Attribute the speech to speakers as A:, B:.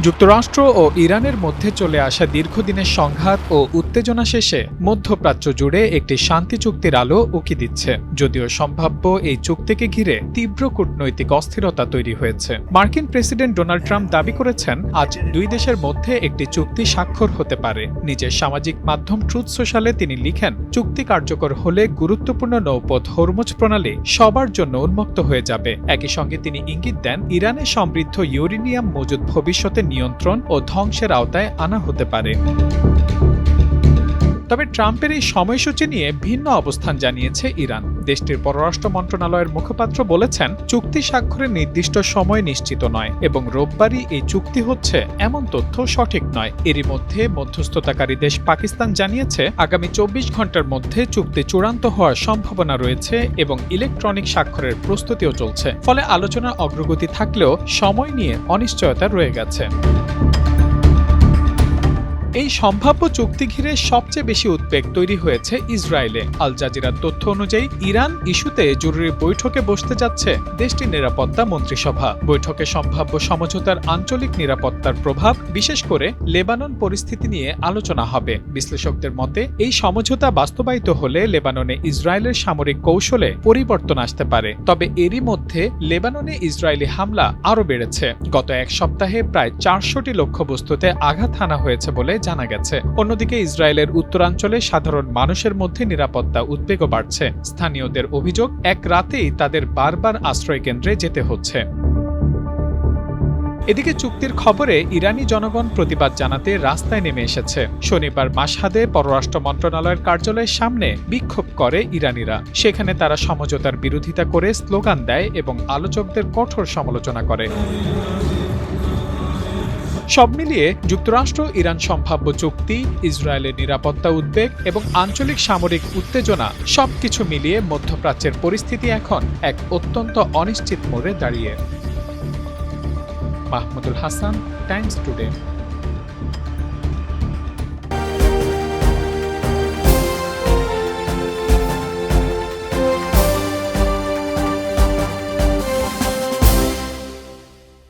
A: যুক্তরাষ্ট্র ও ইরানের মধ্যে চলে আসা দীর্ঘদিনের সংঘাত ও উত্তেজনা শেষে মধ্যপ্রাচ্য জুড়ে একটি শান্তি চুক্তির আলো উকি দিচ্ছে। যদিও সম্ভাব্য এই চুক্তিকে ঘিরে তীব্র কূটনৈতিক অস্থিরতা তৈরি হয়েছে। মার্কিন প্রেসিডেন্ট ডোনাল্ড ট্রাম্প দাবি করেছেন আজ দুই দেশের মধ্যে একটি চুক্তি স্বাক্ষর হতে পারে। নিজের সামাজিক মাধ্যম ট্রুথ সোশ্যালে তিনি লিখেন, চুক্তি কার্যকর হলে গুরুত্বপূর্ণ নৌপথ হরমুজ প্রণালী সবার জন্য উন্মুক্ত হয়ে যাবে। একই সঙ্গে তিনি ইঙ্গিত দেন ইরানে সমৃদ্ধ ইউরেনিয়াম মজুদ ভবিষ্যতে নিয়ন্ত্রণ ও ধ্বংসের আওতায় আনা হতে পারে। তবে ট্রাম্পের এই সময়সূচি নিয়ে ভিন্ন অবস্থান জানিয়েছে ইরান। দেশটির পররাষ্ট্র মন্ত্রণালয়ের মুখপাত্র বলেছেন, চুক্তি স্বাক্ষরের নির্দিষ্ট সময় নিশ্চিত নয় এবং রোববারই এই চুক্তি হচ্ছে এমন তথ্য সঠিক নয়। এরই মধ্যে মধ্যস্থতাকারী দেশ পাকিস্তান জানিয়েছে আগামী 24 ঘন্টার মধ্যে চুক্তি চূড়ান্ত হওয়ার সম্ভাবনা রয়েছে এবং ইলেকট্রনিক স্বাক্ষরের প্রস্তুতিও চলছে। ফলে আলোচনার অগ্রগতি থাকলেও সময় নিয়ে অনিশ্চয়তা রয়ে গেছে। এই সম্ভাব্য চুক্তি ঘিরে সবচেয়ে বেশি উদ্বেগ তৈরি হয়েছে ইসরায়েলে। আল জাজিরার তথ্য অনুযায়ী ইরান ইস্যুতে জরুরি বৈঠকে বসতে যাচ্ছে দেশটির নিরাপত্তা মন্ত্রিসভা। বৈঠকে সম্ভাব্য সমঝোতার আঞ্চলিক নিরাপত্তার প্রভাব, বিশেষ করে লেবানন পরিস্থিতি নিয়ে আলোচনা হবে। বিশ্লেষকদের মতে এই সমঝোতা বাস্তবায়িত হলে লেবাননে ইসরায়েলের সামরিক কৌশলে পরিবর্তন আসতে পারে। তবে এরই মধ্যে লেবাননে ইসরায়েলি হামলা আরও বেড়েছে। গত এক সপ্তাহে প্রায় 400টি লক্ষ্যবস্তুতে আঘাত হানা হয়েছে বলে জানা গেছে। অন্যদিকে ইসরায়েলের উত্তরাঞ্চলে সাধারণ মানুষের মধ্যে নিরাপত্তা উদ্বেগও বাড়ছে। স্থানীয়দের অভিযোগ, এক রাতেই তাদের বারবার আশ্রয় কেন্দ্রে যেতে হচ্ছে। এদিকে চুক্তির খবরে ইরানি জনগণ প্রতিবাদ জানাতে রাস্তায় নেমে এসেছে। শনিবার মাশহাদে পররাষ্ট্র মন্ত্রণালয়ের কার্যালয়ের সামনে বিক্ষোভ করে ইরানিরা। সেখানে তারা সমঝোতার বিরোধিতা করে স্লোগান দেয় এবং আলোচকদের কঠোর সমালোচনা করে। সব মিলিয়ে যুক্তরাষ্ট্র ইরান সম্ভাব্য চুক্তি, ইসরায়েলের নিরাপত্তা উদ্বেগ এবং আঞ্চলিক সামরিক উত্তেজনা সবকিছু মিলিয়ে মধ্যপ্রাচ্যের পরিস্থিতি এখন এক অত্যন্ত অনিশ্চিত মোড়ে দাঁড়িয়ে। Mahmudul Hasan, Times today.